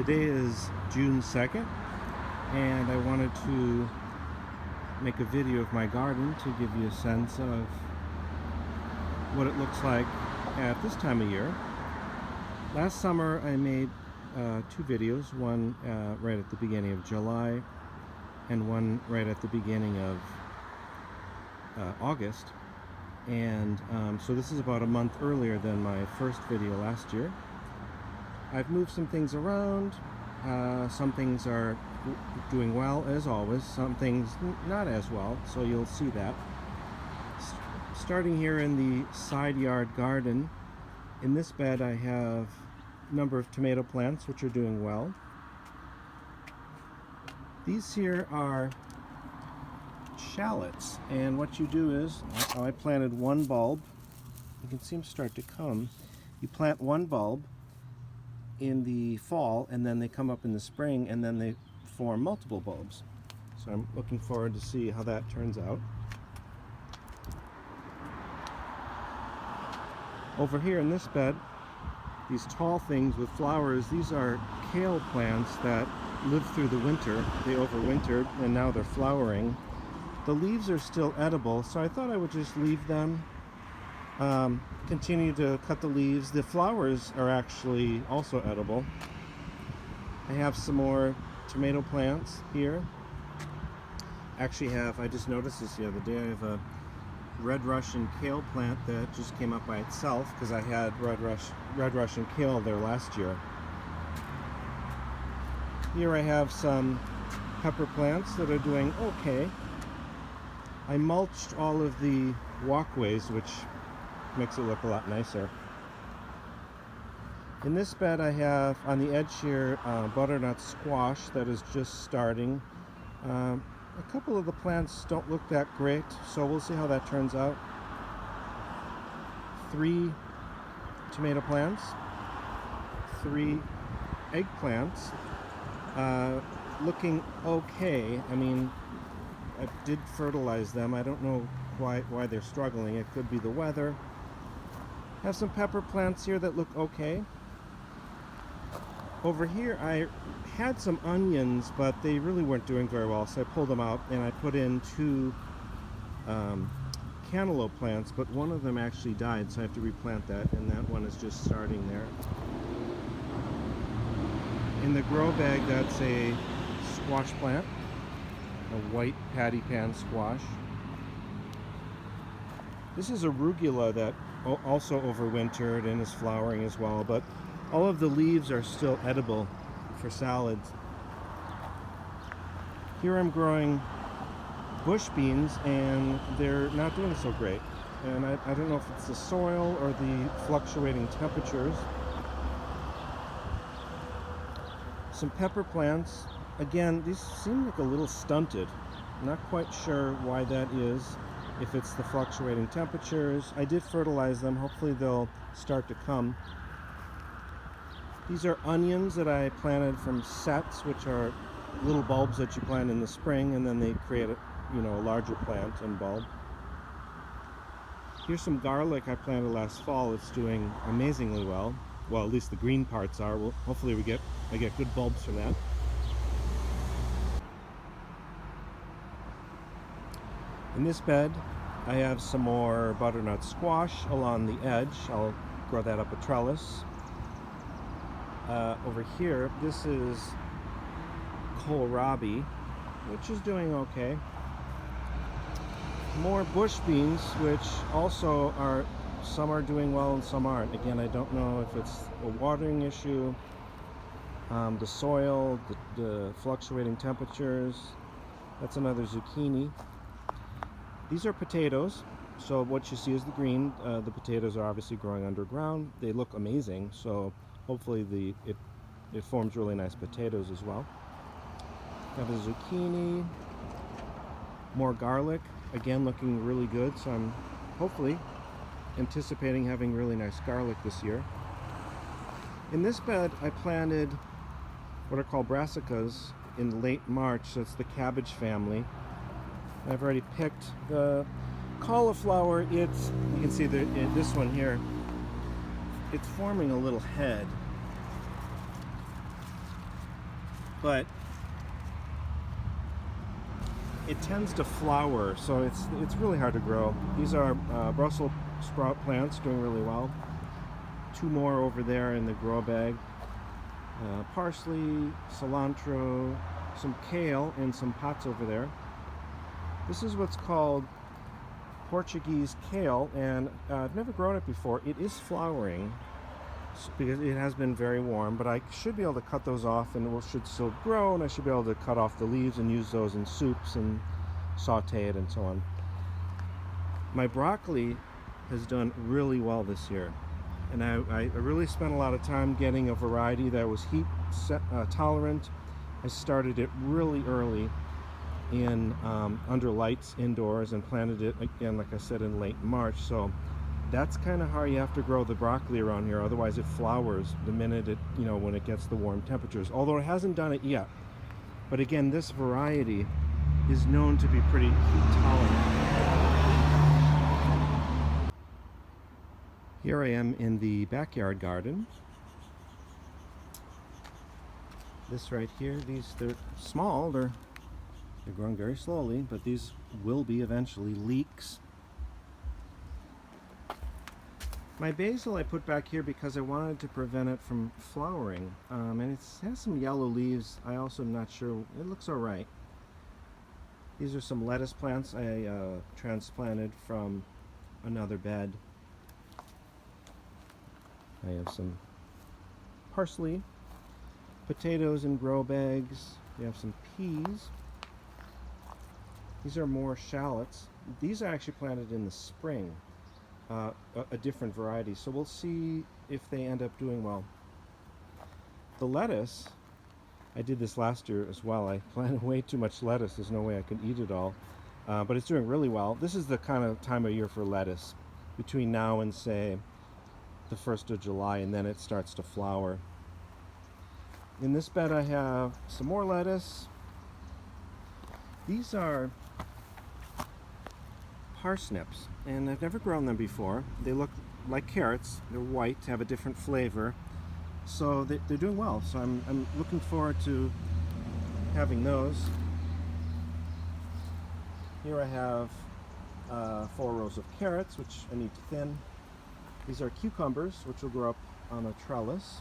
Today is June 2nd, and I wanted to make a video of my garden to give you a sense of what it looks like at this time of year. Last summer I made two videos, one right at the beginning of July and one right at the beginning of August. And so this is about a month earlier than my first video last year. I've moved some things around. Some things are doing well, as always. Some things not as well, so you'll see that. Starting here in the side yard garden, in this bed I have a number of tomato plants which are doing well. These here are shallots, and what you do is, I planted one bulb. You can see them start to come. You plant one bulb in the fall, and then they come up in the spring, and then they form multiple bulbs. So I'm looking forward to see how that turns out. Over here in this bed, these tall things with flowers, these are kale plants that lived through the winter. They overwintered, and now they're flowering. The leaves are still edible, so I thought I would just leave them. Continue to cut the leaves. The flowers are actually also edible. I have some more tomato plants here. Actually I just noticed this the other day, I have a red Russian kale plant that just came up by itself because I had red Russian kale there last year. Here I have some pepper plants that are doing okay. I mulched all of the walkways, which makes it look a lot nicer. In this bed I have on the edge here butternut squash that is just starting. A couple of the plants don't look that great, so we'll see how that turns out. 3 tomato plants, 3 eggplants, looking okay. I mean, I did fertilize them. I don't know quite why they're struggling. It could be the weather. Have some pepper plants here that look okay. Over here I had some onions, but they really weren't doing very well, so I pulled them out and I put in 2 cantaloupe plants, but one of them actually died, so I have to replant that, and that one is just starting there. In the grow bag, that's a squash plant, a white patty pan squash. This is arugula that also overwintered and is flowering as well, but all of the leaves are still edible for salads. Here I'm growing bush beans, and they're not doing so great. And I don't know if it's the soil or the fluctuating temperatures. Some pepper plants. Again, these seem like a little stunted. I'm not quite sure why that is. If it's the fluctuating temperatures. I did fertilize them. Hopefully they'll start to come. These are onions that I planted from sets, which are little bulbs that you plant in the spring, and then they create a larger plant and bulb. Here's some garlic I planted last fall. It's doing amazingly well. Well, at least the green parts are. Well, hopefully I get good bulbs from that. In this bed, I have some more butternut squash along the edge. I'll grow that up a trellis. Over here, this is kohlrabi, which is doing okay. More bush beans, which also some are doing well and some aren't. Again, I don't know if it's a watering issue, the soil, the fluctuating temperatures. That's another zucchini. These are potatoes, so what you see is the green. The potatoes are obviously growing underground. They look amazing, so hopefully it forms really nice potatoes as well. Got a zucchini, more garlic, again looking really good, so I'm hopefully anticipating having really nice garlic this year. In this bed I planted what are called brassicas in late March, so it's the cabbage family. I've already picked the cauliflower. You can see this one here, it's forming a little head. but it tends to flower, so it's really hard to grow. These are Brussels sprout plants doing really well. Two more over there in the grow bag. Parsley, cilantro, some kale in some pots over there. This is what's called Portuguese kale, and I've never grown it before. It is flowering because it has been very warm, but I should be able to cut those off and it should still grow, and I should be able to cut off the leaves and use those in soups and saute it and so on. My broccoli has done really well this year, and I really spent a lot of time getting a variety that was heat tolerant. I started it really early in under lights indoors and planted it again, like I said, in late March. So that's kind of how you have to grow the broccoli around here, otherwise it flowers the minute it, when it gets the warm temperatures, although it hasn't done it yet. But again, this variety is known to be pretty heat tolerant. Here I am in the backyard garden. This right here, they're small, they're growing very slowly, but these will be eventually leeks. My basil I put back here because I wanted to prevent it from flowering, and it has some yellow leaves. I also am not sure, it looks alright. These are some lettuce plants I transplanted from another bed. I have some parsley, potatoes in grow bags. We have some peas. These are more shallots. These are actually planted in the spring, a different variety. So we'll see if they end up doing well. The lettuce, I did this last year as well. I planted way too much lettuce. There's no way I can eat it all. But it's doing really well. This is the kind of time of year for lettuce, between now and say the 1st of July, and then it starts to flower. In this bed I have some more lettuce. These are parsnips, and I've never grown them before. They look like carrots. They're white, have a different flavor, so they're doing well. So I'm looking forward to having those. Here I have 4 rows of carrots, which I need to thin. These are cucumbers, which will grow up on a trellis.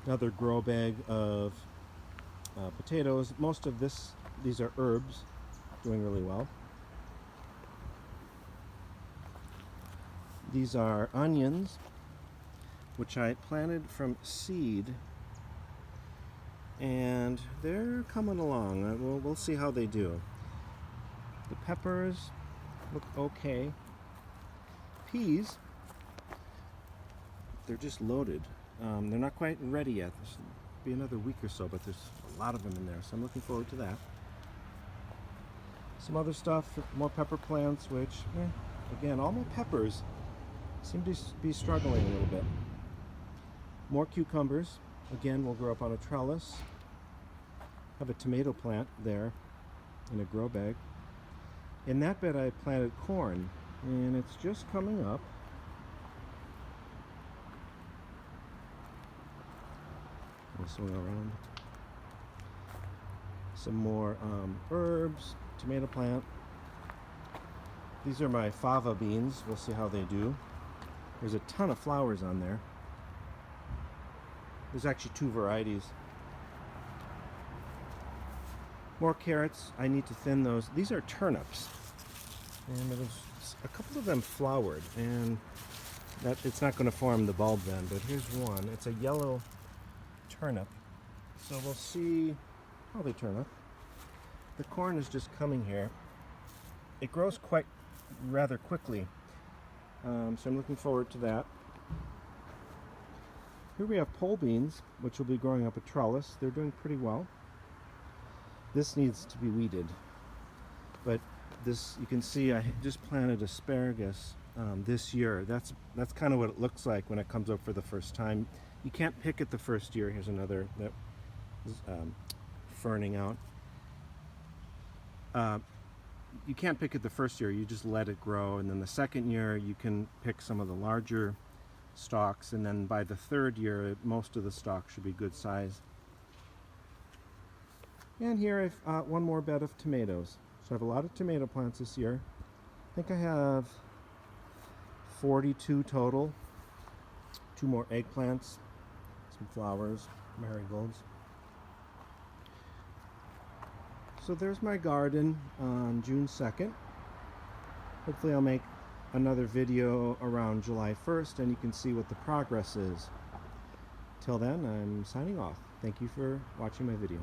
Another grow bag of potatoes. Most of these are herbs, doing really well. These are onions, which I planted from seed, and they're coming along. We'll see how they do. The peppers look okay. Peas, they're just loaded. They're not quite ready yet. There's be another week or so, but there's a lot of them in there, so I'm looking forward to that. Some other stuff, more pepper plants, which, again, all my peppers seem to be struggling a little bit. More cucumbers, again, will grow up on a trellis. Have a tomato plant there in a grow bag. In that bed I planted corn, and it's just coming up. I'll swing around. Some more herbs, tomato plant. These are my fava beans. We'll see how they do. There's a ton of flowers on there. There's actually 2 varieties. More carrots. I need to thin those. These are turnips, and a couple of them flowered, and it's not going to form the bulb then, but here's one. It's a yellow turnip, so we'll see how they turn up. The corn is just coming here. It grows rather quickly, so I'm looking forward to that. Here we have pole beans, which will be growing up a trellis. They're doing pretty well. This needs to be weeded, but this, you can see I just planted asparagus this year. That's kind of what it looks like when it comes up for the first time. You can't pick it the first year. Here's another that is ferning out. you can't pick it the first year, you just let it grow, and then the second year you can pick some of the larger stalks, and then by the third year most of the stalks should be good size. And here I've one more bed of tomatoes. So I have a lot of tomato plants this year. I think I have 42 total. 2 more eggplants, some flowers, marigolds. So there's my garden on June 2nd. Hopefully I'll make another video around July 1st and you can see what the progress is. Till then, I'm signing off. Thank you for watching my video.